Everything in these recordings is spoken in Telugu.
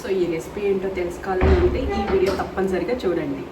సో ఈ రెసిపీ ఏంటో తెలుసుకోవాలంటే ఈ వీడియో తప్పనిసరిగా చూడండి.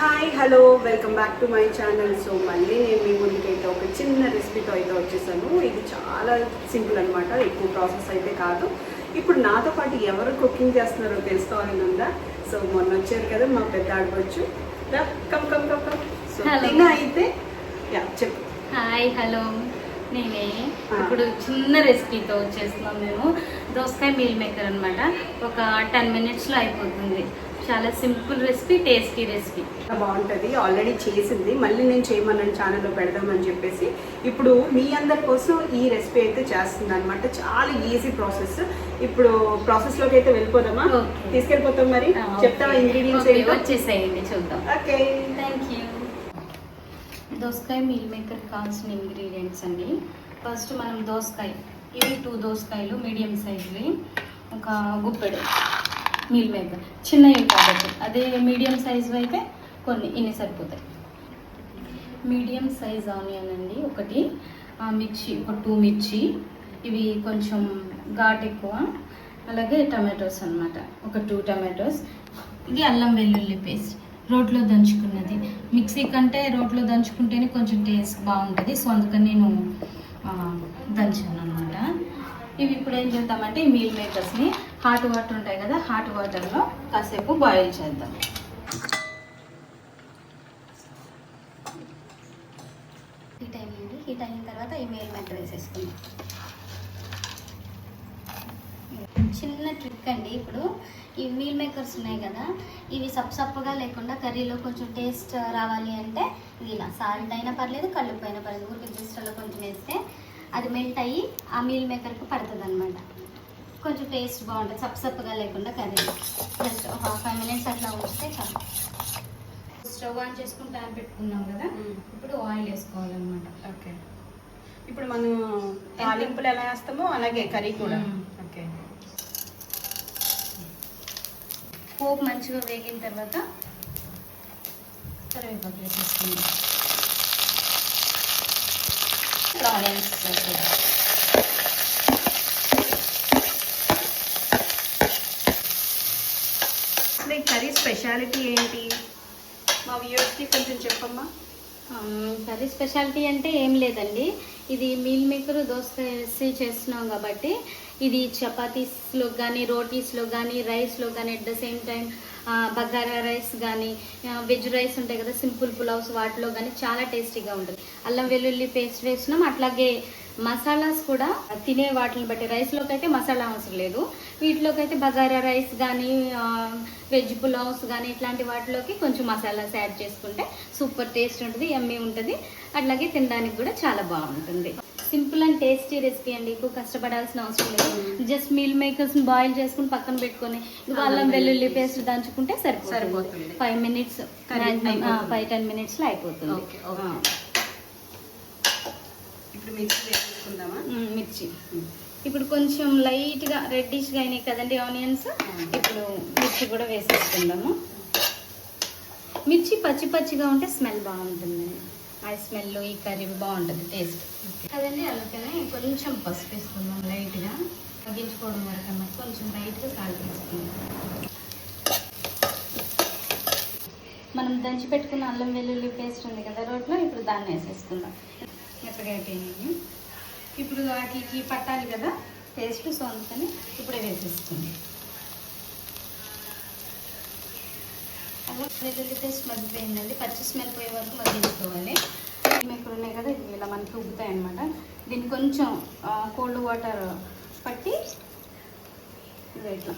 Hi hello welcome back to my channel. So మళ్ళీ నేను మీ ముందుకైతే ఒక చిన్న రెసిపీతో అయితే వచ్చేసాను. ఇది చాలా సింపుల్ అనమాట, ఎక్కువ ప్రాసెస్ అయితే కాదు. ఇప్పుడు నాతో పాటు ఎవరు కుకింగ్ చేస్తున్నారో తెలుసుకోవాలని ఉందా? సో మొన్న వచ్చారు కదా మా పెద్ద ఆడవచ్చు. Come come come come. So తిన అయితే చెప్పు. హాయ్ హలో, నేనే ఇప్పుడు చిన్న రెసిపీతో వచ్చేస్తున్నాం. మేము దోసకాయ మీల్ మేకర్ అనమాట. ఒక 10 minutesలో అయిపోతుంది. చాలా సింపుల్ రెసిపీ, టేస్టీ రెసిపీ, బాగుంటుంది. ఆల్రెడీ చేసింది, మళ్ళీ నేను చేయమన్నాను ఛానల్లో పెడదామని చెప్పేసి ఇప్పుడు మీ అందరి కోసం ఈ రెసిపీ అయితే చేస్తుంది అనమాట. చాలా ఈజీ ప్రాసెస్. ఇప్పుడు ప్రాసెస్లోకి అయితే వెళ్ళిపోదామా? తీసుకెళ్ళిపోతాం. మరి చెప్తావా ఇంగ్రీడియంట్స్ ఏంటో? వచ్చేసేయండి, చూద్దాం. Okay, thank you. దోసకాయ మీల్ మేకర్ కావాల్సిన ఇంగ్రీడియంట్స్ అండి. ఫస్ట్ మనం దోసకాయ, ఇవి 2 దోసకాయలు మీడియం సైజువి, ఒక గుప్పెడు మీల్ మేకర్, చిన్నవి కాబట్టి. అదే మీడియం సైజు అయితే కొన్ని ఇన్ని సరిపోతాయి. మీడియం సైజ్ ఆనియన్ అండి ఒకటి, మిర్చి ఒక 2 మిర్చి, ఇవి కొంచెం ఘాట్ ఎక్కువ. అలాగే టమాటోస్ అనమాట, ఒక 2 టమాటోస్. ఇది అల్లం వెల్లుల్లి పేస్ట్, రోట్లో దంచుకున్నది. మిక్సీ కంటే రోట్లో దంచుకుంటేనే కొంచెం టేస్ట్ బాగుంటుంది. సో అందుకని నేను దంచాను అనమాట. ఇవి ఇప్పుడు ఏం చేద్దామంటే ఈ మీల్ మేకర్స్ని హాట్ వాటర్ ఉంటాయి కదా, హాట్ వాటర్లో కాసేపు బాయిల్ చేద్దాం. హీట్ అయింది. హీట్ అయిన తర్వాత ఈ మీల్ మేకర్ వేసేసుకుందాం. చిన్న ట్రిక్ అండి. ఇప్పుడు ఈ మీల్ మేకర్స్ ఉన్నాయి కదా, ఇవి సప్పగా లేకుండా కర్రీలో కొంచెం టేస్ట్ రావాలి అంటే ఇలా సాల్ట్ అయినా పర్లేదు, కల్లుప్పు అయినా పర్లేదు, ఊరికి జస్ట్ అలా కొంచెం వేస్తే అది మెల్ట్ అయ్యి ఆ మీల్ మేకర్కి పడుతుంది అనమాట. కొంచెం టేస్ట్ బాగుంటుంది, సప్పగా లేకుండా కర్రీ. జస్ట్ ఒక 5 minutes అట్లా ఉంచితే చాలు. స్టవ్ ఆన్ చేసుకుని ప్యాన్ పెట్టుకున్నాం కదా, ఇప్పుడు ఆయిల్ వేసుకోవాలన్నమాట. ఓకే, ఇప్పుడు మనం తాలింపులు ఎలా వేస్తామో అలాగే కర్రీ కూడా. ఓకే, పోపు మంచిగా వేగిన తర్వాత కరివేపాకు వేసేసుకుందాం. ఆనియన్స్ వేసేద్దాం. అసలు ఈ కర్రీ స్పెషాలిటీ ఏంటి? మా వ్యూవర్స్కి కొంచెం చెప్పమ్మా. కర్రీ స్పెషాలిటీ అంటే ఏం లేదండి. ఇది మీల్ మేకర్ దోసకాయ వేసి చేస్తున్నాం కాబట్టి ఇది చపాతీస్లో కానీ, రోటీస్లో కానీ, రైస్లో కానీ, at the same time bagara rice కానీ, వెజ్ రైస్ ఉంటాయి కదా, సింపుల్ పులావ్స్, వాటిలో కానీ చాలా టేస్టీగా ఉంటుంది. అల్లం వెల్లుల్లి పేస్ట్ వేసినాం. అట్లాగే మసాలాస్ కూడా తినే వాటిని బట్టి, రైస్లోకి అయితే మసాలా అవసరం లేదు, వీటిలోకి అయితే బగారా రైస్ కానీ, వెజ్ పులావ్స్ కానీ ఇట్లాంటి వాటిలోకి కొంచెం మసాలాస్ యాడ్ చేసుకుంటే సూపర్ టేస్ట్ ఉంటుంది, యమ్మీ ఉంటుంది. అట్లాగే తినడానికి కూడా చాలా బాగుంటుంది. సింపుల్ అండ్ టేస్టీ రెసిపీ అండి. ఎక్కువ కష్టపడాల్సిన అవసరం లేదు. జస్ట్ మీల్ మేకర్స్ని బాయిల్ చేసుకుని పక్కన పెట్టుకొని అల్లం వెల్లుల్లి పేస్ట్ దంచుకుంటే సరిపోతుంది. 5 minutes, 5-10 minutesలో అయిపోతుంది. ఇప్పుడు మిర్చి వేసుకుందామా? మిర్చి ఇప్పుడు కొంచెం లైట్గా రెడ్డిష్గా అయినాయి కదండి ఆనియన్స్. ఇప్పుడు మిర్చి కూడా వేసేసుకుందాము. మిర్చి పచ్చిగా ఉంటే స్మెల్ బాగుంటుంది. ఆ స్మెల్ ఈ కర్రీ బాగుంటుంది, టేస్ట్ కదండి. అందుకనే కొంచెం పసుపు వేసుకుందాం లైట్గా, తగ్గించుకోవడం వరకు అన్నమాట. కొంచెం లైట్గా సాల్ట్ వేసుకుందాం. మనం దంచి పెట్టుకున్న అల్లం వెల్లుల్లి పేస్ట్ ఉంది కదా రోట్లో, ఇప్పుడు దాన్ని వేసేసుకుందాం. మెత్తగా అయిపోయినాయి. ఇప్పుడు వాటికి పట్టాలి కదా పేస్ట్, సో అందుకని ఇప్పుడే వేసేసుకుందాం. వెల్లుల్లి పేస్ట్ మగ్గిపోయిందండి. పచ్చి స్మెల్ పోయే వరకు మగ్గించుకోవాలి. మేకలు ఉన్నాయి కదా, ఇది ఇలా మనకి ఉబ్బుతాయి అనమాట. దీన్ని కొంచెం కోల్డ్ వాటర్ పట్టి ఇట్లా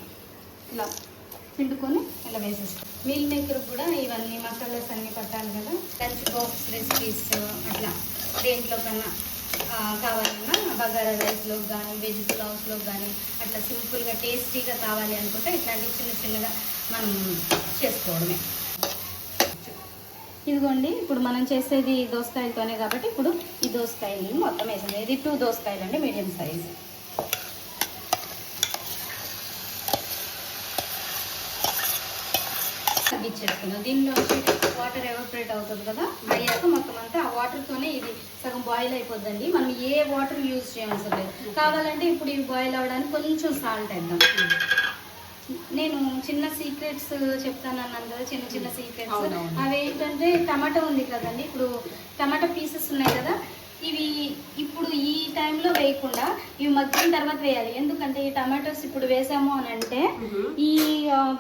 ఇలా పిండుకొని ఇలా వేసేస్తాం. మీల్ మేకర్ కూడా ఇవన్నీ మసాలాస్ అన్నీ పట్టాలి కదా. లంచ్ బాక్స్ రెసిపీస్ అట్లా దేంట్లో కన్నా కావాలన్నా, బగారా రైస్లోకి కానీ, వెజ్ పులావ్స్లోకి కానీ అట్లా సింపుల్గా టేస్టీగా కావాలి అనుకుంటే ఇట్లాంటివి చిన్నగా మనం చేసుకోవడమే. ఇదిగోండి, ఇప్పుడు మనం చేసేది దోసకాయలతోనే కాబట్టి ఇప్పుడు ఈ దోసకాయలు మొత్తం వేసింది. ఇది 2 దోసకాయలు అండి, మీడియం సైజ్. ఇచ్చేసుకున్నాం. దీనిలో వచ్చి వాటర్ ఎవాపరేట్ అవుతుంది కదా, అయ్యాక మొత్తం అంతా ఆ వాటర్తోనే ఇది సగం బాయిల్ అయిపోద్దండి. మనం ఏ వాటర్ యూజ్ చేయవలసిన లేదు. కావాలంటే ఇప్పుడు ఇవి బాయిల్ అవ్వడానికి కొంచెం సాల్ట్ వేద్దాం. నేను చిన్న సీక్రెట్స్ చెప్తాను అన్నాను కదా, చిన్న చిన్న సీక్రెట్స్. అవి ఏంటంటే టమాటా ఉంది కదండి, ఇప్పుడు టమాటా పీసెస్ ఉన్నాయి కదా, ఇవి ఇప్పుడు ఈ టైంలో వేయకుండా ఇవి మగ్గిన తర్వాత వేయాలి. ఎందుకంటే ఈ టమాటోస్ ఇప్పుడు వేసాము అని అంటే ఈ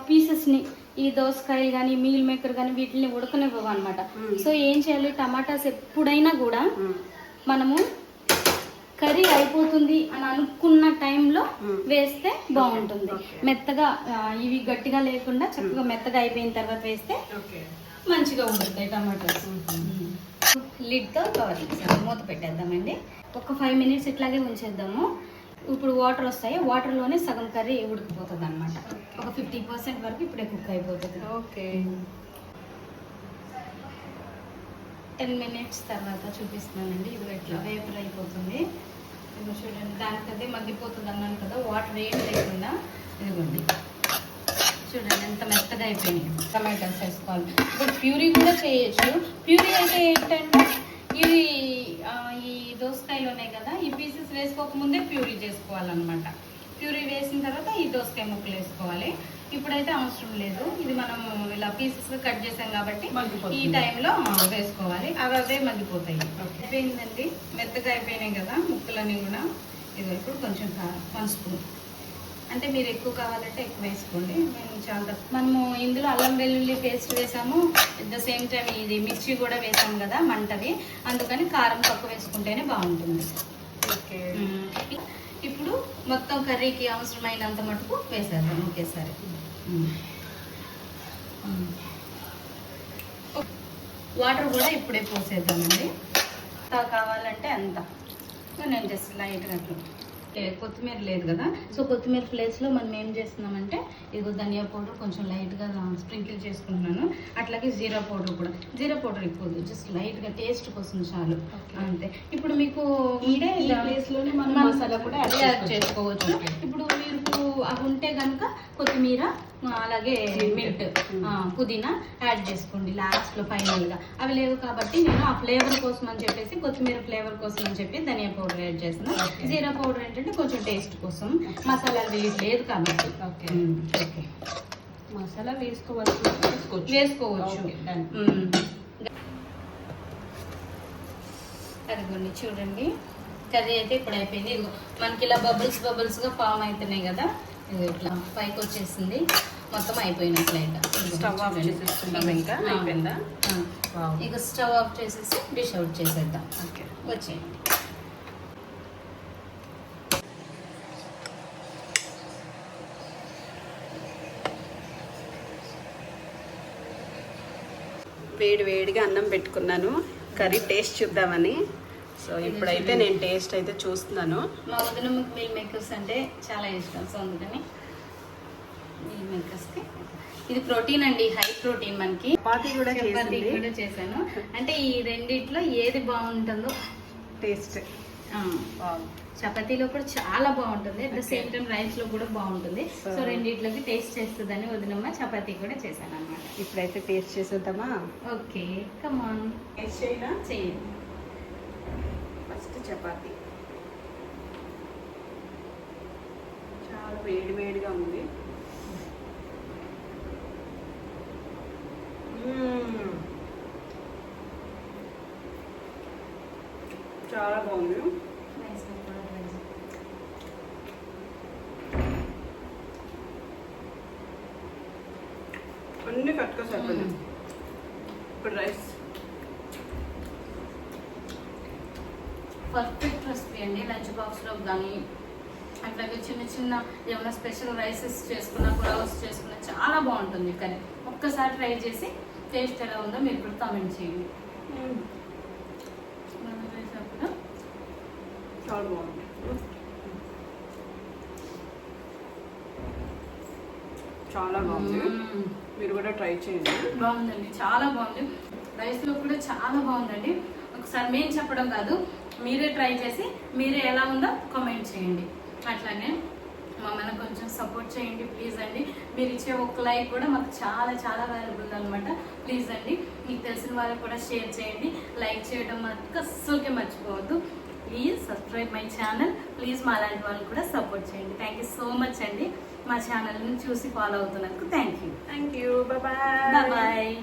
పీసెస్ని, ఈ దోసకాయలు కానీ మీల్ మేకర్ కానీ వీటిని ఉడకనివ్వవు అనమాట. సో ఏం చేయాలి, టమాటాస్ ఎప్పుడైనా కూడా మనము కర్రీ అయిపోతుంది అని అనుకున్న టైంలో వేస్తే బాగుంటుంది. మెత్తగా ఇవి గట్టిగా లేకుండా చక్కగా మెత్తగా అయిపోయిన తర్వాత వేస్తే మంచిగా ఉంటుంది టమాటోస్. లిడ్తో కవర్ చేసాము, మూత పెట్టేద్దామండి. ఒక 5 minutes ఇట్లాగే ఉంచేద్దాము. ఇప్పుడు వాటర్ వస్తాయి, వాటర్లోనే సగం కర్రీ ఉడికిపోతుంది అనమాట. ఒక 50% వరకు ఇప్పుడే కుక్ అయిపోతుంది. ఓకే. 10 minutes తర్వాత చూపిస్తున్నానండి. ఇది ఎట్లా వేపర్ అయిపోతుంది. ఇది చూడండి, దానికదే మగ్గిపోతుంది అన్నాను కదా, వాటర్ ఏం లేకుండా. ఇదిగోండి చూడండి ఎంత మెత్తగా అయిపోయినాయి. టమాటాస్ వేసుకోవాలి. ఇప్పుడు ప్యూరీ కూడా చేయొచ్చు. ప్యూరీ అయితే ఏంటంటే ఇవి ఈ దోసకాయలు ఉన్నాయి కదా, ఈ పీసెస్ వేసుకోకముందే ప్యూరీ చేసుకోవాలన్నమాట. ప్యూరీ వేసిన తర్వాత ఈ దోసకాయ ముక్కలు వేసుకోవాలి. ఇప్పుడైతే అవసరం లేదు, ఇది మనం ఇలా పీసెస్ కట్ చేసాం కాబట్టి ఈ టైంలో వేసుకోవాలి. అవి అవే మగ్గిపోతాయి. అయిపోయిందండి, మెత్తగా అయిపోయినాయి కదా ముక్కలన్నీ కూడా. ఇది ఇప్పుడు కొంచెం 1 స్పూన్, అంటే మీరు ఎక్కువ కావాలంటే ఎక్కువ వేసుకోండి. మేము చాలా మనము ఇందులో అల్లం వెల్లుల్లి పేస్ట్ వేసాము, అట్ ద సేమ్ టైం ఇది మిర్చి కూడా వేసాము కదా మంటది, అందుకని కారం తక్కువ వేసుకుంటేనే బాగుంటుంది. ఓకే. ఇప్పుడు మొత్తం కర్రీకి అవసరమైనంత మటుకు వేసేద్దాం ఒకేసారి. వాటర్ కూడా ఇప్పుడే పోసేద్దామండి. ఎంత కావాలంటే అంత. సో నేను జస్ట్ లైట్గా కొత్తిమీర లేదు కదా, సో కొత్తిమీర ప్లేస్లో మనం ఏం చేస్తున్నామంటే ఇదిగో ధనియా పౌడర్ కొంచెం లైట్గా స్ప్రింకిల్ చేసుకుంటున్నాను. అట్లాగే జీరా పౌడర్ కూడా, జీరా పౌడర్ ఎక్కువ, జస్ట్ లైట్గా టేస్ట్ కోసం చాలు అంతే. ఇప్పుడు మీకు ఉంటే ప్లేస్లోనే మనం మసాలా కూడా యాడ్ చేసుకోవచ్చు. ఇప్పుడు మీరు అవి ఉంటే కనుక కొత్తిమీర అలాగే మింట్ పుదీనా యాడ్ చేసుకోండి లాస్ట్లో ఫైనల్గా. అవి లేవు కాబట్టి నేను ఆ ఫ్లేవర్ కోసం అని చెప్పేసి కొత్తిమీర ఫ్లేవర్ కోసం అని చెప్పి ధనియా పౌడర్ యాడ్ చేస్తున్నాను. జీరా పౌడర్ ఏంటంటే కొంచెం టేస్ట్ కోసం, మసాలా లేదు కాబట్టి. ఓకే ఓకే, మసాలా వేసుకోవచ్చు. అదిగోండి చూడండి, కర్రీ అయితే ఇప్పుడు అయిపోయింది. ఇదిగో మనకి ఇలా బబుల్స్గా ఫామ్ అవుతున్నాయి కదా, ఇది ఇట్లా పైకి వచ్చేసింది, మొత్తం అయిపోయినట్లయితే. స్టవ్ ఆఫ్ చేసేసుకుందాం. ఇంకా అయిపోయిందా? ఇక స్టవ్ ఆఫ్ చేసేసి డిష్ అవుట్ చేసేద్దాం. ఓకే, వచ్చేయండి. వేడిగా అన్నం పెట్టుకున్నాను, కర్రీ టేస్ట్ చూద్దామని. సో ఇప్పుడైతే నేను టేస్ట్ అయితే చూస్తున్నాను. మా వదిన మీల్ మేకర్స్ అంటే చాలా ఇష్టం, సో అందుకని మీల్ మేకర్స్కి ఇది ప్రోటీన్ అండి, హై ప్రోటీన్. మనకి చపాతీ కూడా చేశాను. అంటే ఈ రెండిట్లో ఏది బాగుంటుందో టేస్ట్, చపాతీలో కూడా చాలా బాగుంటుంది, అట్ ద సేమ్ టైం రైస్లో కూడా బాగుంటుంది. సో రెండిట్లోకి టేస్ట్ చేస్తుందని వదినమ్మ చపాతీ కూడా చేశాను అనమాట. ఇప్పుడైతే టేస్ట్ చేసేద్దామా? ఓకే, కమాన్ టేస్ట్ చేయనా? చేయండి. ఫస్ట్ చపాతీ చాలా వేడిగా ఉంది. చాలా బాగుంది. అన్ని కట్టుగా సరిపోయింది. ఇప్పుడు రైస్ పర్ఫెక్ట్ రెసిపీ అండి. లంచ్ బాక్స్లో కానీ అట్లాగే చిన్న ఏమైనా స్పెషల్ రైసెస్ చేసుకున్నా, పులావ్స్ చేసుకున్నా చాలా బాగుంటుంది కర్రీ. ఒక్కసారి ట్రై చేసి టేస్ట్ ఎలా ఉందో మీరు ఇప్పుడు కామెంట్ చేయండి. చాలా బాగుంది. చాలా బాగుంది, మీరు కూడా ట్రై చేయండి. బాగుందండి, చాలా బాగుంది. రైస్లో కూడా చాలా బాగుందండి. ఒకసారి మేము చెప్పడం కాదు, మీరే ట్రై చేసి మీరే ఎలా ఉందో కామెంట్ చేయండి. అట్లానే మమ్మల్ని కొంచెం సపోర్ట్ చేయండి ప్లీజ్ అండి. మీరు ఇచ్చే ఒక లైక్ కూడా మాకు చాలా చాలా వాల్యుబుల్ అనమాట. ప్లీజ్ అండి, మీకు తెలిసిన వాళ్ళకి కూడా షేర్ చేయండి. లైక్ చేయడం మాకు అస్సలుకే మర్చిపోవద్దు. Please subscribe my channel. Please మా లాంటి వాళ్ళు కూడా సపోర్ట్ చేయండి. థ్యాంక్ యూ సో మచ్ అండి. మా ఛానల్ని చూసి ఫాలో అవుతున్నందుకు థ్యాంక్ యూ. బాయ్.